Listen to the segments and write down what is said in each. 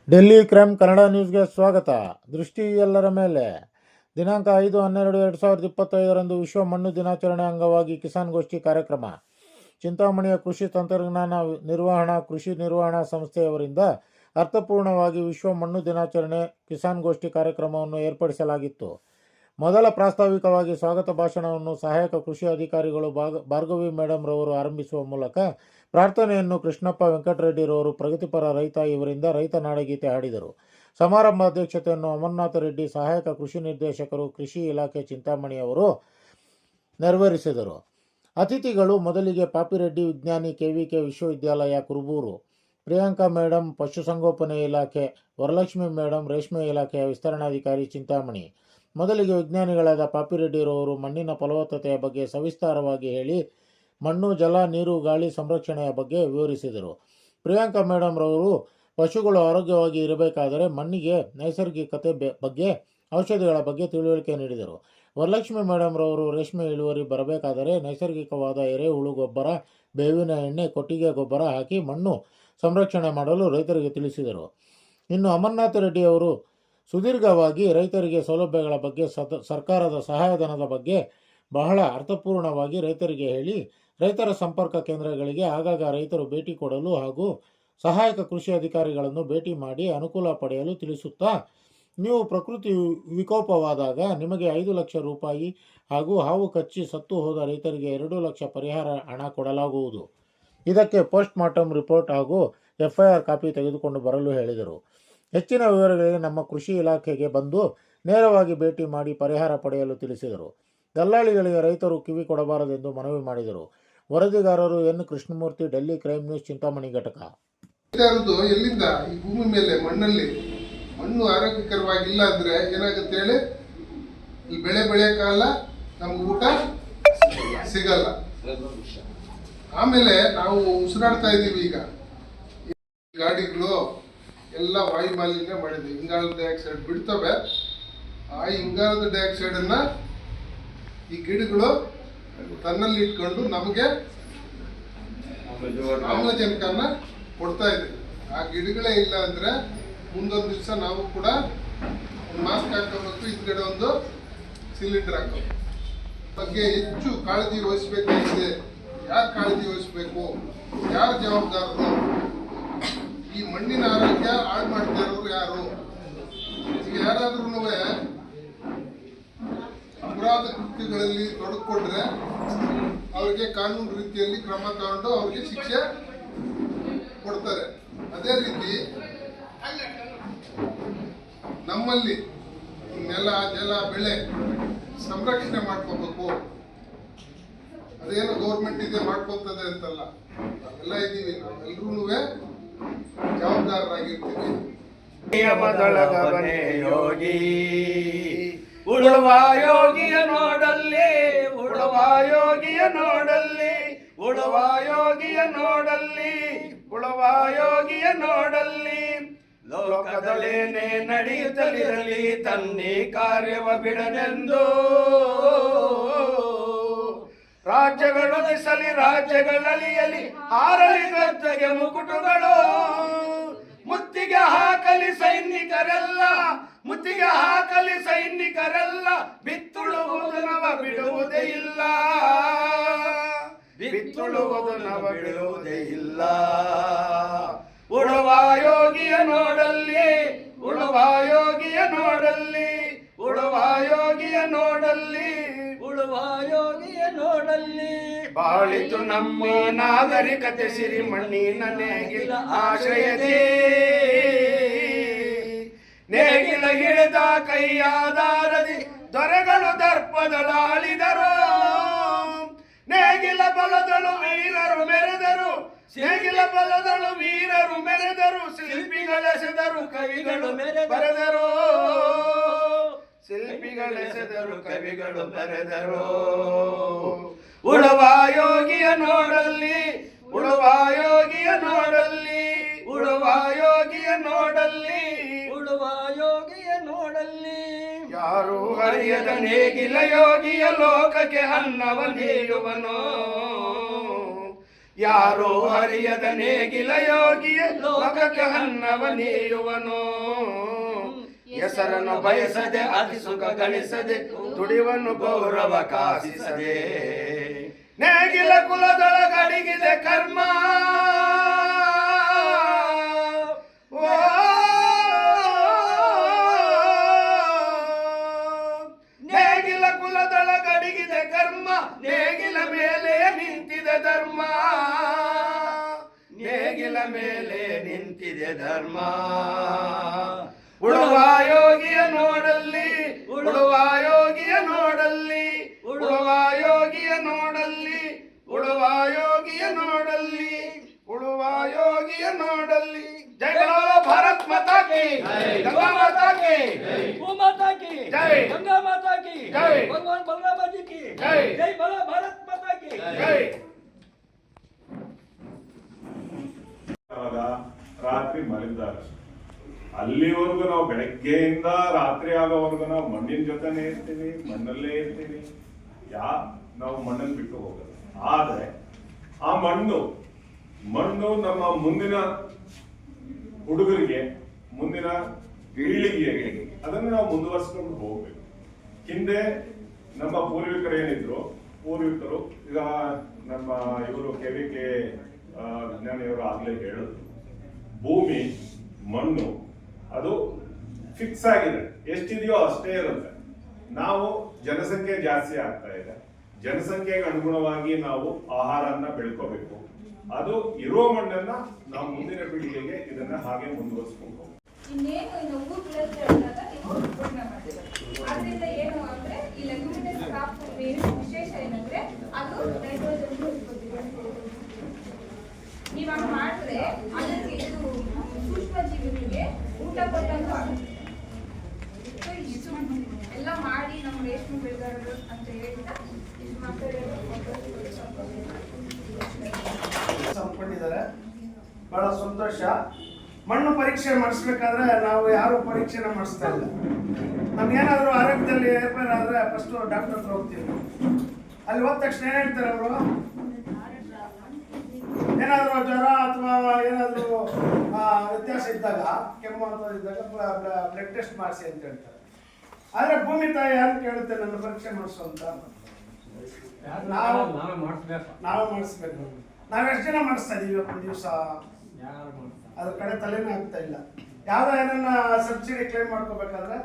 Delhi crime Kannada ನ್ಯೂಸ್ಗೆ ಸ್ವಾಗತ. ದೃಷ್ಟಿ ಎಲ್ಲರ ಮೇಲೆ. ದಿನಾಂಕ 5/12/2025 ವಿಶ್ವ ಮಣ್ಣು ದಿನಾಚರಣೆ ಅಂಗವಾಗಿ ಕಿಸಾನ್ ಗೋಷ್ಠಿ ಕಾರ್ಯಕ್ರಮ. ಚಿಂತಾಮಣಿಯ ಕೃಷಿ ತಂತ್ರಜ್ಞಾನ ಕೃಷಿ ನಿರ್ವಹಣಾ ಸಂಸ್ಥೆಯವರಿಂದ ಅರ್ಥಪೂರ್ಣವಾಗಿ ವಿಶ್ವ ಮಣ್ಣು ದಿನಾಚರಣೆ ಕಿಸಾನ್ ಗೋಷ್ಠಿ ಕಾರ್ಯಕ್ರಮವನ್ನು ಏರ್ಪಡಿಸಲಾಗಿತ್ತು. ಮೊದಲ ಪ್ರಾಸ್ತಾವಿಕವಾಗಿ ಸ್ವಾಗತ ಭಾಷಣವನ್ನು ಸಹಾಯಕ ಕೃಷಿ ಅಧಿಕಾರಿಗಳು ಭಾರ್ಗವಿ ಮೇಡಮ್ ರವರು ಆರಂಭಿಸುವ ಮೂಲಕ ಪ್ರಾರ್ಥನೆಯನ್ನು ಕೃಷ್ಣಪ್ಪ ವೆಂಕಟರೆಡ್ಡಿರವರು ಪ್ರಗತಿಪರ ರೈತ ಇವರಿಂದ ರೈತ ನಾಡಗೀತೆ ಹಾಡಿದರು. ಸಮಾರಂಭ ಅಧ್ಯಕ್ಷತೆಯನ್ನು ಅಮರನಾಥ ರೆಡ್ಡಿ ಸಹಾಯಕ ಕೃಷಿ ನಿರ್ದೇಶಕರು ಕೃಷಿ ಇಲಾಖೆ ಚಿಂತಾಮಣಿಯವರು ನೆರವೇರಿಸಿದರು. ಅತಿಥಿಗಳು ಮೊದಲಿಗೆ ಪಾಪಿರೆಡ್ಡಿ ವಿಜ್ಞಾನಿ ಕೆವಿಕೆ ವಿಶ್ವವಿದ್ಯಾಲಯ ಕುರುಬೂರು, ಪ್ರಿಯಾಂಕಾ ಮೇಡಮ್ ಪಶುಸಂಗೋಪನೆ ಇಲಾಖೆ, ವರಲಕ್ಷ್ಮಿ ಮೇಡಮ್ ರೇಷ್ಮೆ ಇಲಾಖೆಯ ವಿಸ್ತರಣಾಧಿಕಾರಿ ಚಿಂತಾಮಣಿ. ಮೊದಲಿಗೆ ವಿಜ್ಞಾನಿಗಳಾದ ಪಾಪಿರೆಡ್ಡಿರವರು ಮಣ್ಣಿನ ಫಲವತ್ತತೆಯ ಬಗ್ಗೆ ಸವಿಸ್ತಾರವಾಗಿ ಹೇಳಿ ಮಣ್ಣು, ಜಲ, ನೀರು, ಗಾಳಿ ಸಂರಕ್ಷಣೆಯ ಬಗ್ಗೆ ವಿವರಿಸಿದರು. ಪ್ರಿಯಾಂಕಾ ಮೇಡಮ್ ರವರು ಪಶುಗಳು ಆರೋಗ್ಯವಾಗಿ ಇರಬೇಕಾದರೆ ಮಣ್ಣಿಗೆ ನೈಸರ್ಗಿಕತೆ ಬಗ್ಗೆ, ಔಷಧಿಗಳ ಬಗ್ಗೆ ತಿಳುವಳಿಕೆ ನೀಡಿದರು. ವರಲಕ್ಷ್ಮಿ ಮೇಡಮ್ ರವರು ರೇಷ್ಮೆ ಇಳುವರಿ ಬರಬೇಕಾದರೆ ನೈಸರ್ಗಿಕವಾದ ಎರೆಹುಳು ಗೊಬ್ಬರ, ಬೇವಿನ ಎಣ್ಣೆ, ಕೊಟ್ಟಿಗೆ ಗೊಬ್ಬರ ಹಾಕಿ ಮಣ್ಣು ಸಂರಕ್ಷಣೆ ಮಾಡಲು ರೈತರಿಗೆ ತಿಳಿಸಿದರು. ಇನ್ನು ಅಮರನಾಥ ರೆಡ್ಡಿ ಅವರು ಸುದೀರ್ಘವಾಗಿ ರೈತರಿಗೆ ಸೌಲಭ್ಯಗಳ ಬಗ್ಗೆ, ಸರ್ಕಾರದ ಸಹಾಯಧನದ ಬಗ್ಗೆ ಬಹಳ ಅರ್ಥಪೂರ್ಣವಾಗಿ ರೈತರಿಗೆ ಹೇಳಿ ರೈತರ ಸಂಪರ್ಕ ಕೇಂದ್ರಗಳಿಗೆ ಆಗಾಗ ರೈತರು ಭೇಟಿ ಕೊಡಲು ಹಾಗೂ ಸಹಾಯಕ ಕೃಷಿ ಅಧಿಕಾರಿಗಳನ್ನು ಭೇಟಿ ಮಾಡಿ ಅನುಕೂಲ ಪಡೆಯಲು ತಿಳಿಸುತ್ತಾ, ನೀವು ಪ್ರಕೃತಿ ವಿಕೋಪವಾದಾಗ ನಿಮಗೆ 5 ಲಕ್ಷ ರೂಪಾಯಿ ಹಾಗೂ ಹಾವು ಕಚ್ಚಿ ಸತ್ತು ಹೋದ ರೈತರಿಗೆ 2 ಲಕ್ಷ ಪರಿಹಾರ ಹಣ ಕೊಡಲಾಗುವುದು. ಇದಕ್ಕೆ ಪೋಸ್ಟ್ ಮಾರ್ಟಮ್ ರಿಪೋರ್ಟ್ ಹಾಗೂ FIR ಕಾಪಿ ತೆಗೆದುಕೊಂಡು ಬರಲು ಹೇಳಿದರು. ಹೆಚ್ಚಿನ ವಿವರಗಳಿಗೆ ನಮ್ಮ ಕೃಷಿ ಇಲಾಖೆಗೆ ಬಂದು ನೇರವಾಗಿ ಭೇಟಿ ಮಾಡಿ ಪರಿಹಾರ ಪಡೆಯಲು ತಿಳಿಸಿದರು. ದಲ್ಲಾಳಿಗಳಿಗೆ ರೈತರು ಕಿವಿ ಕೊಡಬಾರದೆಂದು ಮನವಿ ಮಾಡಿದರು. ವರದಿಗಾರರು N Krishnamurthy, Delhi crime news, Chintamani ಘಟಕ. ಎಲ್ಲಿಂದ ಈ ಭೂಮಿ ಮೇಲೆ ಮಣ್ಣಲ್ಲಿ ಮಣ್ಣು ಆರೋಗ್ಯಕರವಾಗಿಲ್ಲ ಅಂದ್ರೆ ಏನಾಗುತ್ತೆ ಹೇಳಿ, ಇಲ್ಲಿ ಬೆಳೆ ಕಾಲ ನಮ್ಗೆ ಊಟ ಸಿಗಲ್ಲ. ಆಮೇಲೆ ನಾವು ಉಸಿರಾಡ್ತಾ ಇದ್ದೀವಿ. ಈಗ ಗಾಡಿಗಳು ಎಲ್ಲ ವಾಯು ಮಾಲಿನ್ಯ ಮಾಡಿದ್ವಿ, ಇಂಗಾಲದ ಡೈಆಕ್ಸೈಡ್ ಬಿಡ್ತವೆ. ಆ ಇಂಗಾಲದ ಡೈಆಕ್ಸೈಡ್ ಅನ್ನ ಈ ಗಿಡಗಳು ತನ್ನಲ್ಲಿ ಇಟ್ಕೊಂಡು ನಮಗೆ ಆಮ್ಲಜನಕನ್ನ ಕೊಡ್ತಾ ಇದೆ. ಆ ಗಿಡಗಳೇ ಇಲ್ಲ ಅಂದ್ರೆ ಮುಂದೊಂದು ದಿವಸ ನಾವು ಕೂಡ ಒಂದು ಮಾಸ್ಕ್ ಹಾಕೋಬೇಕು, ಹಿಂದ್ಗಡೆ ಒಂದು ಸಿಲಿಂಡರ್ ಹಾಕೋಬೇಕು. ಬಗ್ಗೆ ಹೆಚ್ಚು ಕಾಳಜಿ ವಹಿಸಬೇಕಾಗಿದೆ. ಯಾರು ಕಾಳಜಿ ವಹಿಸಬೇಕು, ಯಾರು ಜವಾಬ್ದಾರರು? ಈ ಮಣ್ಣಿನ ಆರೋಗ್ಯ ಹಾಳು ಮಾಡ್ತಾ ಇರೋರು ಯಾರು? ಈಗ ಯಾರಾದ್ರೂ ಅಪರಾಧ ಕೃತ್ಯಗಳಲ್ಲಿ ತೊಡಗಿಕೊಂಡ್ರೆ ಅವ್ರಿಗೆ ಕಾನೂನು ರೀತಿಯಲ್ಲಿ ಕ್ರಮ ತಗೊಂಡು ಅವ್ರಿಗೆ ಶಿಕ್ಷೆ ಕೊಡ್ತಾರೆ. ಅದೇ ರೀತಿ ನಮ್ಮಲ್ಲಿ ನೆಲ, ಜಲ, ಬೆಳೆ ಸಂರಕ್ಷಣೆ ಮಾಡ್ಕೋಬೇಕು. ಅದೇನು ಗೌರ್ಮೆಂಟ್ ಇದೆ ಮಾಡ್ಕೊತದೆ ಅಂತಲ್ಲ, ನಾವೆಲ್ಲ ಇದ್ದೀವಿ, ನಾವೆಲ್ಲರೂ ಜವಾಬ್ದಾರರಾಗಿರ್ತೀವಿ. ನಿಯಮದೊಳಗವನೇ ಯೋಗಿ ಉಳುವ ಯೋಗಿಯ ನೋಡಲ್ಲಿ, ಉಳುವ ಯೋಗಿಯ ನೋಡಲ್ಲಿ, ಉಳುವ ಯೋಗಿಯ ನೋಡಲ್ಲಿ, ಉಳುವ ಯೋಗಿಯ ನೋಡಲ್ಲಿ. ಲೋಕದಲ್ಲೇನೇ ನಡೆಯುತ್ತಲಿರಲಿ ತನ್ನಿ ಕಾರ್ಯವ ಬಿಡನೆಂದು, ರಾಜ್ಯಗಳು ದಿಸಲಿ ರಾಜ್ಯಗಳಲಿಯಲಿ ಹಾರಲಿ ಗದ್ದೆಗೆ ಮುಕುಟುಗಳು. ಮುತ್ತಿಗೆ ಹಾಕಲಿ ಸೈನಿಕರೆಲ್ಲ, ಮುತ್ತಿಗೆ ಹಾಕಲಿ ಸೈನಿಕರೆಲ್ಲ, ಬಿತ್ತುಳುವುದು ನವ ಬಿಡುವುದೇ ಇಲ್ಲ, ಬಿತ್ತುಳುವುದು ನವ ಬಿಡುವುದೇ ಇಲ್ಲ. ಉಳುವ ಯೋಗಿಯ ನೋಡಲ್ಲಿ, ಉಳುವ ಯೋಗಿಯ ನೋಡಲ್ಲಿ, ಉಳುವ ಯೋಗಿಯ ನೋಡಲ್ಲಿ, ಉಳುವ ಯೋಗಿಯ ನೋಡಲ್ಲಿ. ಬಾಳಿತು ನಮ್ಮ ನಾಗರಿಕತೆ ಸಿರಿ ಮಣ್ಣಿನ ನೇಗಿಲ ಆಶ್ರಯದೇ, ನೇಗಿಲ ಹಿಡಿದ ಕೈಯಾದಾರದಿ ದೊರೆಗಳು ದರ್ಪದಳಾಳಿದರು. ನೇಗಿಲ ಬಲದಳು ವೀರರು ಮೆರೆದರು, ನೇಗಿಲ ಬಲದಳು ವೀರರು ಮೆರೆದರು. ಶಿಲ್ಪಿಗಳೆಸೆದರು ಕವಿಗಳು ಬರೆದರು, ಶಿಲ್ಪಿಗಳೆಸೆದರು ಕವಿಗಳು ಬರೆದರು. ಉಳುವ ಯೋಗಿಯ ನೋಡಲ್ಲಿ, ಉಳುವ ಯೋಗಿಯ ನೋಡಲ್ಲಿ, ಉಳುವ ಯೋಗಿಯ ನೋಡಲ್ಲಿ, ಉಳುವ ಯೋಗಿಯ ನೋಡಲ್ಲಿ. ಯಾರು ಹರಿಯದ ನೇಗಿಲ ಯೋಗಿಯ ಲೋಕಕ್ಕೆ ಅನ್ನವ ನೀಯುವನು, ಯಾರೋ ಹರಿಯದ ನೇಗಿಲ ಯೋಗಿಯ ಲೋಕಕ್ಕೆ ಅನ್ನವ ನೀಯುವನು ಹೆಸರನ್ನು ಬಯಸದೆ ಅತಿ ಸುಖ ಗಳಿಸದೆ ದುಡಿವನ್ನು ಗೌರವ ಕಾಸಿಸದೆ ನೇಗಿಲ ಕುಲದೊಳಗಡಿಗಿದೆ ಕರ್ಮ ನೇಗಿಲ ಕುಲದೊಳಗಡಿಗಿದೆ ಕರ್ಮ ನೇಗಿಲ ಮೇಲೆ ನಿಂತಿದೆ ಧರ್ಮ ನೇಗಿಲ ಮೇಲೆ ನಿಂತಿದೆ ಧರ್ಮ ಉಳುವ ಯೋಗಿಯ ನೋಡಲ್ಲಿ ಉಳುವ ಯೋಗಿಯ ನೋಡಲ್ಲಿ ಉಳುವ ಯೋಗಿಯ ನೋಡಲ್ಲಿ ಉಳುವ ಯೋಗಿಯ ನೋಡಲ್ಲಿ ಉಳುವ ಯೋಗಿಯ ನೋಡಲ್ಲಿ ಜೈ बोलो भारत माता की गंगा माता की गौ माता की जय गंगा माता की जय भगवान बलराम जी की जय जय बोलो भारत माता की जय ರಾತ್ರಿ ಮಲಗಿದಾಗ ಅಲ್ಲಿವರೆಗೂ ನಾವು ಬೆಳಗ್ಗೆಯಿಂದ ರಾತ್ರಿ ಆಗೋವರೆಗೂ ನಾವು ಮಣ್ಣಿನ ಜೊತೆನೇ ಇರ್ತೀವಿ, ಮಣ್ಣಲ್ಲೇ ಇರ್ತೀವಿ. ನಾವು ಮಣ್ಣನ್ನು ಬಿಟ್ಟು ಹೋಗಲ್ಲ. ಆದ್ರೆ ಆ ಮಣ್ಣು ನಮ್ಮ ಮುಂದಿನ ಹುಡುಗರಿಗೆ, ಮುಂದಿನ ಪೀಳಿಗೆಗೆ ಅದನ್ನು ನಾವು ಮುಂದುವರಿಸ್ಕೊಂಡು ಹೋಗ್ಬೇಕು. ಹಿಂದೆ ನಮ್ಮ ಪೂರ್ವಿಕರು ಈಗ ನಮ್ಮ ಇವರು KVK ವಿಜ್ಞಾನಿಯವರು ಆಗ್ಲೇ ಹೇಳಿದ್ರು, ಭೂಮಿ ಮಣ್ಣು ಅದು ಫಿಕ್ಸ್ ಆಗಿದೆ, ಎಷ್ಟಿದೆಯೋ ಅಷ್ಟೇ ಇರುತ್ತೆ. ನಾವು ಜನಸಂಖ್ಯೆ ಜಾಸ್ತಿ ಆಗ್ತಾ ಇದೆ, ಜನಸಂಖ್ಯೆಗೆ ಅನುಗುಣವಾಗಿ ನಾವು ಆಹಾರನ ಬೆಳ್ಕೋಬೇಕು. ಅದು ಇರೋ ಮಣ್ಣನ್ನ ನಾವು ಮುಂದಿನ ಪೀಳಿಗೆಗೆ ಇದನ್ನ ಹಾಗೆ ಮುಂದುವರಿಸ್ಕೊಂಡು ಹೋಗ್ಬೇಕು. ಇನ್ನೇನು ಇನ್ನು ಊಟಕ್ಕೆ ಅಂದಾಗ ನೀವು ಉಪಯೋಗ ಮಾಡ್ತೀವಿ. ಆದ್ರಿಂದ ಏನು ಅಂದ್ರೆ ಈ ಲೆಗ್ಯುಮಿನಸ್ ಕ್ರಾಪ್ ವಿಶೇಷ ಏನಂದ್ರೆ ಅದು ನೈಟ್ರೋಜನ್ ನೀವಾಗ ಮಾಡಿದ್ರೆ ಅದಕ್ಕೆ ಇದು ಸೂಕ್ಷ್ಮ ಜೀವಿಗಳಿಗೆ ಊಟ ಕೊಟ್ಟಂತ ಎಲ್ಲ ಮಾಡಿ ನಮ್ಮ ರೇಷ್ಮೆ ಬೆಳೆಗಾರರು ಅಂತ ಹೇಳಿದ ಇದು ಸಂಪಟ್ಟಿದ್ದಾರೆ. ಬಹಳ ಸಂತೋಷ. ಮಣ್ಣು ಪರೀಕ್ಷೆ ಮಾಡಿಸ್ಬೇಕಾದ್ರೆ ನಾವು ಯಾರು ಪರೀಕ್ಷೆನ ಮಾಡಿಸ್ತಾ ಇಲ್ಲ. ನಮ್ಗೇನಾದ್ರು ಆರೋಗ್ಯದಲ್ಲಿ ಏರ್ಪೇರಾದ್ರೆ ಫಸ್ಟ್ ಡಾಕ್ಟರ್ ಹತ್ರ ಹೋಗ್ತೀವಿ. ಅಲ್ಲಿ ಹೋದ ತಕ್ಷಣ ಏನ್ ಹೇಳ್ತಾರೆ ಅವರು, ಏನಾದ್ರು ಜ್ವರ ಅಥವಾ ಏನಾದ್ರು ವ್ಯತ್ಯಾಸ ಇದ್ದಾಗ, ಕೆಮ್ಮು ಅಂತ ಇದ್ದಾಗ ಬ್ಲಡ್ ಟೆಸ್ಟ್ ಮಾಡಿಸಿ ಅಂತ ಹೇಳ್ತಾರೆ. ಆದ್ರೆ ಭೂಮಿ ತಾಯಿ ಯಾರು ಕೇಳುತ್ತೆ ನನ್ನ ಪರೀಕ್ಷೆ ಮಾಡಿಸು ಅಂತ? ನಾವೇ ಮಾಡಿಸ್ಬೇಕು. ನಾವೆಷ್ಟು ಜನ ಮಾಡಿಸ್ತಾ ಇದೀವಿ ಇವತ್ತು ದಿವಸ? ಅದ್ರ ಕಡೆ ತಲೆನೇ ಆಗ್ತಾ ಇಲ್ಲ. ಯಾವ್ದೋ ಏನನ್ನ ಸಬ್ಸಿಡಿ ಕ್ಲೈಮ್ ಮಾಡ್ಕೋಬೇಕಾದ್ರೆ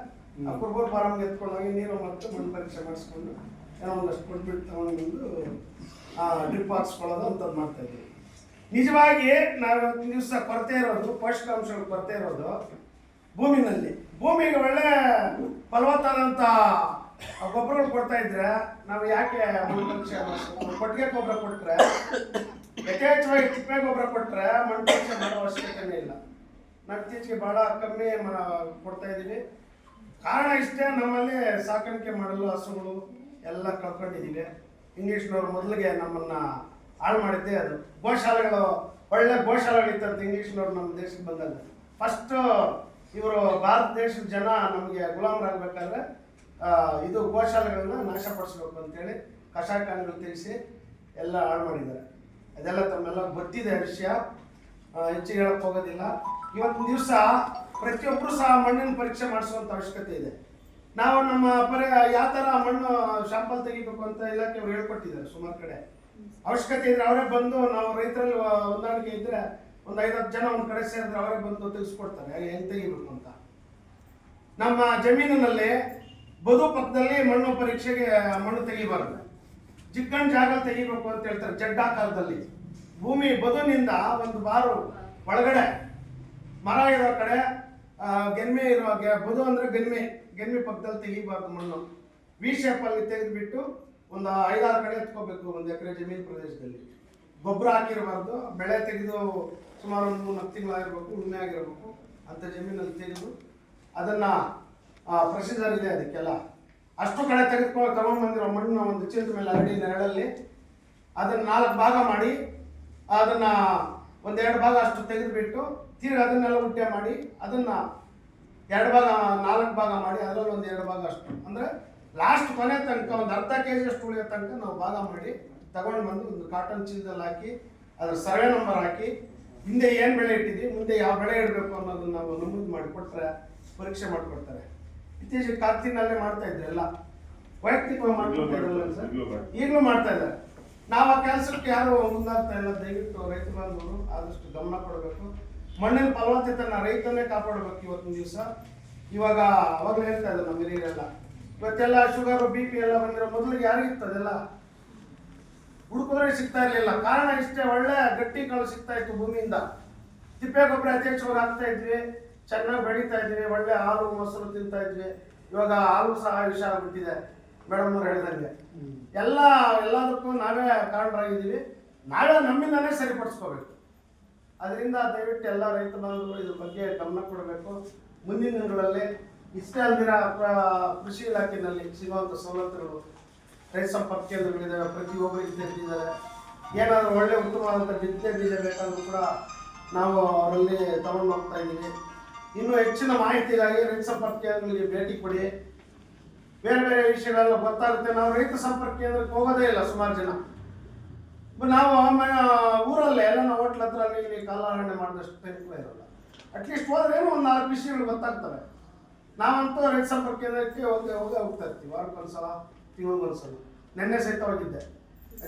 ಕುರ್ಬೂರ್ ಫಾರಮ್ಗೆ ಎತ್ಕೊಂಡೋಗಿ ನೀರು ಮತ್ತು ಮಣ್ಣು ಪರೀಕ್ಷೆ ಮಾಡಿಸ್ಕೊಂಡು ಏನೋ ಒಂದಷ್ಟು ಕೊಟ್ಬಿಟ್ಟು ತಗೊಂಡು ಡ್ರಿಪ್ ಹಾಕ್ಸ್ಕೊಳ್ಳೋದು ಅಂತದ್ದು ಮಾಡ್ತಾ ಇದ್ದೀವಿ. ನಿಜವಾಗಿ ನಾವು ಇವತ್ತು ದಿವಸ ಕೊರತೆ ಇರೋದು, ಪೋಷಕಾಂಶಗಳು ಕೊರತೆ ಇರೋದು ಭೂಮಿನಲ್ಲಿ. ಭೂಮಿಗೆ ಒಳ್ಳೆ ಫಲವತ್ತಾದಂಥ ಗೊಬ್ಬರಗಳು ಕೊಡ್ತಾ ಇದ್ರೆ ನಾವು ಯಾಕೆ ಮಣ್ಣು ಪರೀಕ್ಷೆ ಮಾಡಿಸ್ಬೇಕು? ಕೊಟ್ಟಿಗೆ ಗೊಬ್ಬರ ಕೊಟ್ಟರೆ, ಯಥೇಚ್ಛವಾಗಿ ತಿಪ್ಪೆ ಗೊಬ್ಬರ ಕೊಟ್ಟರೆ ಮಣ್ಣು ಪರೀಕ್ಷೆ ಮಾಡೋ ಅವಶ್ಯಕತೆನೇ ಇಲ್ಲ. ನಾವು ಇತ್ತೀಚೆಗೆ ಭಾಳ ಕಮ್ಮಿ ಕೊಡ್ತಾ ಇದ್ದೀವಿ. ಕಾರಣ ಇಷ್ಟೇ, ನಮ್ಮಲ್ಲಿ ಸಾಕಾಣಿಕೆ ಮಾಡಲು ಹಸುಗಳು ಎಲ್ಲ ಕಳ್ಕೊಂಡಿದ್ದೀವಿ. ಇಂಗ್ಲೀಷ್ನವ್ರು ಮೊದಲಿಗೆ ನಮ್ಮನ್ನ ಹಾಳು ಮಾಡಿದ್ದೆ ಅದು. ಗೋಶಾಲೆಗಳು, ಒಳ್ಳೆ ಗೋಶಾಲೆಗಳಿತ್ತಂತ ಇಂಗ್ಲೀಷ್ನವ್ರು ನಮ್ಮ ದೇಶಕ್ಕೆ ಬಂದಾಗ ಫಸ್ಟ್ ಇವರು ಭಾರತ ದೇಶದ ಜನ ನಮಗೆ ಗುಲಾಮರಾಗಬೇಕಾದ್ರೆ ಇದು ಗೋಶಾಲೆಗಳನ್ನ ನಾಶಪಡಿಸ್ಬೇಕು ಅಂತೇಳಿ ಕಷಾಯಖಾನೆಗಳು ತಿಳಿಸಿ ಎಲ್ಲ ಹಾಳು ಮಾಡಿದ್ದಾರೆ. ಅದೆಲ್ಲ ತಮ್ಮೆಲ್ಲ ಗೊತ್ತಿದೆ ವಿಷಯ, ಹೆಚ್ಚಿಗೆ ಹೇಳಕ್ ಹೋಗೋದಿಲ್ಲ. ಇವತ್ತಿನ ದಿವಸ ಪ್ರತಿಯೊಬ್ಬರು ಸಹ ಮಣ್ಣಿನ ಪರೀಕ್ಷೆ ಮಾಡಿಸುವಂಥ ಅವಶ್ಯಕತೆ ಇದೆ. ನಾವು ನಮ್ಮ ಯಾವ ಥರ ಮಣ್ಣು ಶಾಂಪಲ್ ತೆಗಿಬೇಕು ಅಂತ ಇಲಾಖೆಯವರು ಹೇಳ್ಕೊಟ್ಟಿದ್ದಾರೆ ಸುಮಾರು ಕಡೆ. ಅವಶ್ಯಕತೆ ಇದ್ರೆ ಅವರೇ ಬಂದು, ನಾವು ರೈತರಲ್ಲಿ ಹೊಂದಾಣಿಕೆ ಇದ್ರೆ ಒಂದು 5-10 ಜನ ಒಂದು ಕಡೆ ಸೇರಿದ್ರೆ ಅವರೇ ಬಂದು ತಿಳಿಸ್ಕೊಡ್ತಾರೆ ಹೆಂಗೆ ತೆಗಿಬೇಕು ಅಂತ. ನಮ್ಮ ಜಮೀನಿನಲ್ಲಿ ಬದು ಪಕ್ಕದಲ್ಲಿ ಮಣ್ಣು ಪರೀಕ್ಷೆಗೆ ಮಣ್ಣು ತೆಗಿಬಾರ್ದು, ಜಿಗ್ಗಣ್ಣ ಜಾಗ ತೆಗಿಬೇಕು ಅಂತ ಹೇಳ್ತಾರೆ. ಜಡ್ಡಾಕಾರದಲ್ಲಿ ಭೂಮಿ ಬದುನಿಂದ ಒಂದು ಬಾರು ಒಳಗಡೆ ಮರ ಇರೋ ಕಡೆ ಗೆನ್ಮೆ ಇರೋ ಬದು ಅಂದ್ರೆ ಗೆನ್ಮೆ ಪಕ್ಕದಲ್ಲಿ ತೆಗಿಬಾರ್ದು ಮಣ್ಣು. ವಿ ಶೇಪಲ್ಲಿ ತೆಗೆದುಬಿಟ್ಟು ಒಂದು 5-6 ಕಡೆ ಎತ್ಕೋಬೇಕು. 1 ಎಕರೆ ಜಮೀನು ಪ್ರದೇಶದಲ್ಲಿ ಗೊಬ್ಬರ ಹಾಕಿರಬಾರ್ದು. ಬೆಳೆ ತೆಗೆದು ಸುಮಾರು 3-4 ತಿಂಗಳಾಗಿರ್ಬೇಕು, ಉಣ್ಣೆ ಆಗಿರ್ಬೇಕು ಅಂತ ಜಮೀನಲ್ಲಿ ತೆಗೆದು ಅದನ್ನು ಪ್ರೊಸೀಜರ್ ಇದೆ ಅದಕ್ಕೆಲ್ಲ. ಅಷ್ಟು ಕಡೆ ತಗೊಂಡ್ಬಂದಿರೋ ಮಣ್ಣು ಒಂದು ಚೀಲದ ಮೇಲೆ ಹರಡಿ ನೆರಳಲ್ಲಿ ಅದನ್ನು 4 ಭಾಗ ಮಾಡಿ ಅದನ್ನು 1-2 ಭಾಗ ಅಷ್ಟು ತೆಗೆದುಬಿಟ್ಟು ತಿರ್ಗಿ ಅದನ್ನೆಲ್ಲ ಉಲ್ಟೆ ಮಾಡಿ ಅದನ್ನು 2 ಭಾಗ 4 ಭಾಗ ಮಾಡಿ ಅದರಲ್ಲಿ 1-2 ಭಾಗ ಅಷ್ಟು ಅಂದರೆ ಲಾಸ್ಟ್ ಕೊನೆ ತನಕ ಒಂದು ಅರ್ಧ kg ಅಷ್ಟು ಉಳಿಯೋ ತನಕ ನಾವು ಭಾಗ ಮಾಡಿ ತಗೊಂಡು ಬಂದು ಒಂದು ಕಾಟನ್ ಚೀಲದಲ್ಲಿ ಹಾಕಿ ಅದರ ಸರ್ವೆ ನಂಬರ್ ಹಾಕಿ ಹಿಂದೆ ಏನು ಬೆಳೆ ಇಟ್ಟಿದ್ವಿ, ಮುಂದೆ ಯಾವ ಬೆಳೆ ಇಡಬೇಕು ಅನ್ನೋದನ್ನ ನಾವು ನಮೂದು ಮಾಡಿಕೊಟ್ರೆ ಪರೀಕ್ಷೆ ಮಾಡಿಕೊಡ್ತಾರೆ. ಇತ್ತೀಚೆಗೆ ಕಾರ್ತಿನಲ್ಲೇ ಮಾಡ್ತಾ ಇದ್ರು ಎಲ್ಲ ವೈಯಕ್ತಿಕವಾಗಿ ಮಾಡ್ಕೊಳ್ತಾ ಇದ್ರಲ್ಲ ಸರ್, ಈಗಲೂ ಮಾಡ್ತಾ ಇದ್ದಾರೆ. ನಾವು ಆ ಕೆಲಸಕ್ಕೆ ಯಾರು ಮುಂದಾಗ್ತಾ ಇಲ್ಲ. ದಯವಿಟ್ಟು ರೈತ ಬಾಂಧವರು ಆದಷ್ಟು ಗಮನ ಕೊಡಬೇಕು. ಮಣ್ಣಿನ ಫಲವತ್ತತೆನ ರೈತನೇ ಕಾಪಾಡಬೇಕು ಇವತ್ತಿನ ದಿವಸ. ಇವಾಗ ಅವಾಗಲೇ ಹೇಳ್ತಾ ಇದ್ದಾರೆ ನಮ್ಮ ಹಿರಿಯರೆಲ್ಲ, ಇವತ್ತೆಲ್ಲ ಶುಗರು BP ಎಲ್ಲ ಬಂದಿರೋ ಮೊದಲಿಗೆ ಯಾರಿಗಿತ್ತು ಅದೆಲ್ಲ ಹುಡುಕಿದ್ರೆ ಸಿಗ್ತಾ ಇರಲಿಲ್ಲ. ಕಾರಣ ಇಷ್ಟೇ, ಒಳ್ಳೆ ಗಟ್ಟಿ ಕಾಳು ಸಿಗ್ತಾ ಇತ್ತು ಭೂಮಿಯಿಂದ, ತಿಪ್ಪೆ ಗೊಬ್ಬರ ಯಥೇಚ್ಛವಾಗಿ ಹಾಕ್ತಾ ಇದ್ವಿ, ಚೆನ್ನಾಗಿ ಬೆಳೀತಾ ಇದ್ವಿ, ಒಳ್ಳೆ ಹಾಲು ಮೊಸರು ತಿಂತಾ ಇದ್ವಿ. ಇವಾಗ ಹಾಲು ಸಹ ವಿಷ ಆಗ್ಬಿಟ್ಟಿದೆ ಮೇಡಮ್ ಅವ್ರು ಹೇಳಿದಂಗೆ. ಎಲ್ಲದಕ್ಕೂ ನಾವೇ ಕಾರಣರಾಗಿದ್ದೀವಿ. ನಾವೇ ನಮ್ಮಿಂದನೇ ಸರಿಪಡಿಸ್ಕೋಬೇಕು. ಅದರಿಂದ ದಯವಿಟ್ಟು ಎಲ್ಲ ರೈತ ಬಾಂಧವರು ಇದ್ರ ಬಗ್ಗೆ ಗಮನ ಕೊಡಬೇಕು. ಮುಂದಿನ ದಿನಗಳಲ್ಲಿ ಇಷ್ಟೇ ಅಲ್ದಿರ ಕೃಷಿ ಇಲಾಖೆಯಲ್ಲಿ ಸಿಗುವಂಥ ಸವಲತ್ತುಗಳು, ರೈತ ಸಂಪರ್ಕ ಕೇಂದ್ರಗಳಿದ್ದಾವೆ, ಪ್ರತಿಯೊಬ್ಬರಿಗೆ ತೆರೆದಿದ್ದಾರೆ. ಏನಾದರೂ ಒಳ್ಳೆ ಉತ್ತಮವಾದಂಥ ಬಿತ್ತನೆ ಬೀಜ ಬೇಕಾದರೂ ಕೂಡ ನಾವು ಅವರಲ್ಲಿ ತಗೊಂಡು ಹೋಗ್ತಾ ಇದ್ದೀವಿ. ಇನ್ನೂ ಹೆಚ್ಚಿನ ಮಾಹಿತಿಗಾಗಿ ರೈತ ಸಂಪರ್ಕ ಕೇಂದ್ರಗಳಿಗೆ ಭೇಟಿ ಕೊಡಿ. ಬೇರೆ ಬೇರೆ ವಿಷಯಗಳೆಲ್ಲ ಗೊತ್ತಾಗುತ್ತೆ. ನಾವು ರೈತ ಸಂಪರ್ಕ ಕೇಂದ್ರಕ್ಕೆ ಹೋಗೋದೇ ಇಲ್ಲ ಸುಮಾರು ಜನ. ನಾವು ಊರಲ್ಲೇ ಎಲ್ಲ ನಾವು ಹೋಟ್ಲ ಹತ್ರ ಅಲ್ಲಿ ಕಾಲಹರಣೆ ಮಾಡಿದಷ್ಟು ಟೈಮ್ ಇರೋಲ್ಲ. ಅಟ್ಲೀಸ್ಟ್ ಹೋದ್ರೆ ಏನೋ ಒಂದು 4 ವಿಷಯಗಳು ಗೊತ್ತಾಗ್ತವೆ. ನಾವಂತೂ ರೈತ ಸಂಪರ್ಕ ಕೇಂದ್ರಕ್ಕೆ ಹೋಗ್ತಾ ಇರ್ತೀವಿ, ವಾರಕ್ಕೊಂದ್ಸಲ, ತಿಂಗಳಿಗೊಂದ್ಸಲ. ನೆನ್ನೆ ಸಹಿತ ಹೋಗಿದ್ದೆ.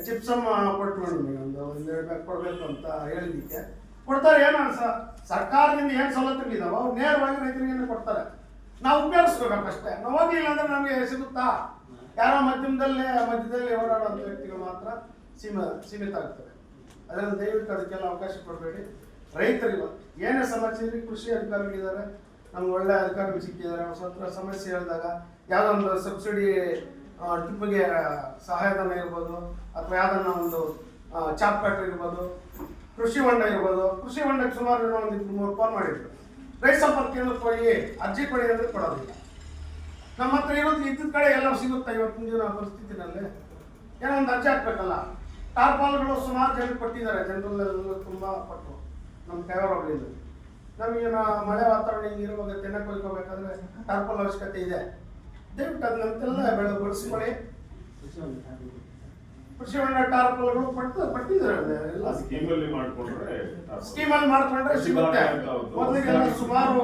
ಚಿಪ್ಸಮ್ ಕೊಟ್ಟರು ನಮಗೆ ಒಂದು 2 ಬ್ಯಾಗ್ ಕೊಡಬೇಕು ಅಂತ ಹೇಳಿದ್ದಕ್ಕೆ ಕೊಡ್ತಾರೆ. ಏನೋ ಸರ್ಕಾರದಿಂದ ಏನು ಸವಲತ್ತುಗಳಿದಾವೆ ಅವ್ರು ನೇರವಾಗಿ ರೈತರಿಗೆ ಕೊಡ್ತಾರೆ. ನಾವು ಉಪಯೋಗಿಸ್ಕೋಬೇಕಷ್ಟೇ. ನಾವು ಹೋಗಿಲ್ಲ ಅಂದ್ರೆ ನಮಗೆ ಸಿಗುತ್ತಾ? ಯಾರೋ ಮಧ್ಯದಲ್ಲಿ ಓಡಾಡುವಂಥ ವ್ಯಕ್ತಿಗಳು ಮಾತ್ರ ಸೀಮಿತ ಆಗ್ತವೆ. ಅದನ್ನು ದಯವಿಟ್ಟು ಅದಕ್ಕೆಲ್ಲ ಅವಕಾಶ ಕೊಡಬೇಡಿ. ರೈತರಿಗೆ ಏನೇ ಸಮಸ್ಯೆ ಇರಲಿ, ಕೃಷಿ ಅಧಿಕಾರಿಗಳಿದ್ದಾರೆ, ನಮ್ಗೆ ಒಳ್ಳೆ ಅಧಿಕಾರಿಗಳು ಸಿಕ್ಕಿದ್ದಾರೆ. ಸ್ವಲ್ಪ ಸಮಸ್ಯೆ ಹೇಳಿದಾಗ ಯಾವುದೋ ಒಂದು ಸಬ್ಸಿಡಿ ಟಿಪ್ಪಿಗೆ ಸಹಾಯಧನ ಇರ್ಬೋದು, ಅಥವಾ ಯಾವುದನ್ನ ಒಂದು ಚಾಪ್ ಫ್ಯಾಕ್ಟ್ರಿ ಇರ್ಬೋದು, ಕೃಷಿ ಹೊಂಡ ಇರ್ಬೋದು. ಕೃಷಿ ಹೊಂಡಕ್ಕೆ ಸುಮಾರು ಒಂದು 2-3 ಫೋನ್ ಮಾಡಿದ್ರು. ರೈತ ಸಂಪರ್ಕ ಕೇಂದ್ರಕ್ಕೆ ಹೋಗಿ ಅರ್ಜಿ ಕೊಡಿ ಅಂದ್ರೆ ಕೊಡೋದಿಲ್ಲ. ನಮ್ಮ ಹತ್ರ ಇದ್ದ ಕಡೆ ಎಲ್ಲ ಸಿಗುತ್ತೆ. ಇವತ್ತಿನ ದಿನ ಪರಿಸ್ಥಿತಿನಲ್ಲಿ ಏನೋ ಒಂದು ಅರ್ಜಿ ಹಾಕ್ಬೇಕಲ್ಲ. ಟಾರ್ಪಾಲ್ಗಳು ಸುಮಾರು ಜನಕ್ಕೆ ಕೊಟ್ಟಿದ್ದಾರೆ, ಜನರಲ್ಲೆಲ್ಲ ತುಂಬ ಕೊಟ್ಟರು. ನಮ್ಮ ಕೈವರೊಬ್ಬಳಿಂದ ನಮಗೆ ಮಳೆ ವಾತಾವರಣ ಹಿಂಗಿರುವಾಗ ತೆನೆ ಕೊಯ್ಕೋಬೇಕಾದ್ರೆ ಟಾರ್ಪಾಲ್ ಅವಶ್ಯಕತೆ ಇದೆ. ದಯವಿಟ್ಟು ಅದನ್ನೆಲ್ಲ ಬಳಸ್ಕೊಳ್ಳಿ. ಕೃಷಿ ಹೊಂಡ ಟಾರ್ಪಾಲ್ಗಳು ಪಟ್ಟಿದ್ದಾರೆ ಎಲ್ಲ ಸ್ಕೀಮಲ್ಲಿ ಮಾಡ್ಕೊಂಡ್ರೆ ಸಿಗುತ್ತೆ. ಮೊದಲಿಗೆಲ್ಲ ಸುಮಾರು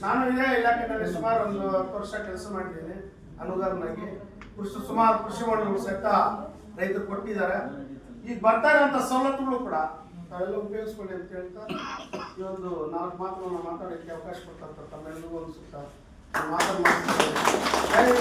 ನಾನು ಇದೇ ಇಲಾಖೆಯಲ್ಲಿ ಸುಮಾರು ಒಂದು 10 ವರ್ಷ ಕೆಲಸ ಮಾಡಿದ್ದೀನಿ ಅನುದಾನವಾಗಿ. ಸುಮಾರು ಕೃಷಿ ಹೊಂಡಗಳು ಸಹಿತ ರೈತರು ಕೊಟ್ಟಿದ್ದಾರೆ. ಈಗ ಬರ್ತಾ ಇರುವಂಥ ಸವಲತ್ತುಗಳು ಕೂಡ ತಾವೆಲ್ಲ ಉಪಯೋಗಿಸ್ಕೊಳ್ಳಿ ಅಂತ ಹೇಳ್ತಾ ಈ ಒಂದು 4 ಮಾತುಗಳನ್ನ ಮಾತಾಡೋಕ್ಕೆ ಅವಕಾಶ ಕೊಡ್ತಾರೆ. ತಮ್ಮೆಲ್ಲರಿಗೂ ಒಂದು ಸುತ್ತ ಮಾತಾಡ್ತಾರೆ.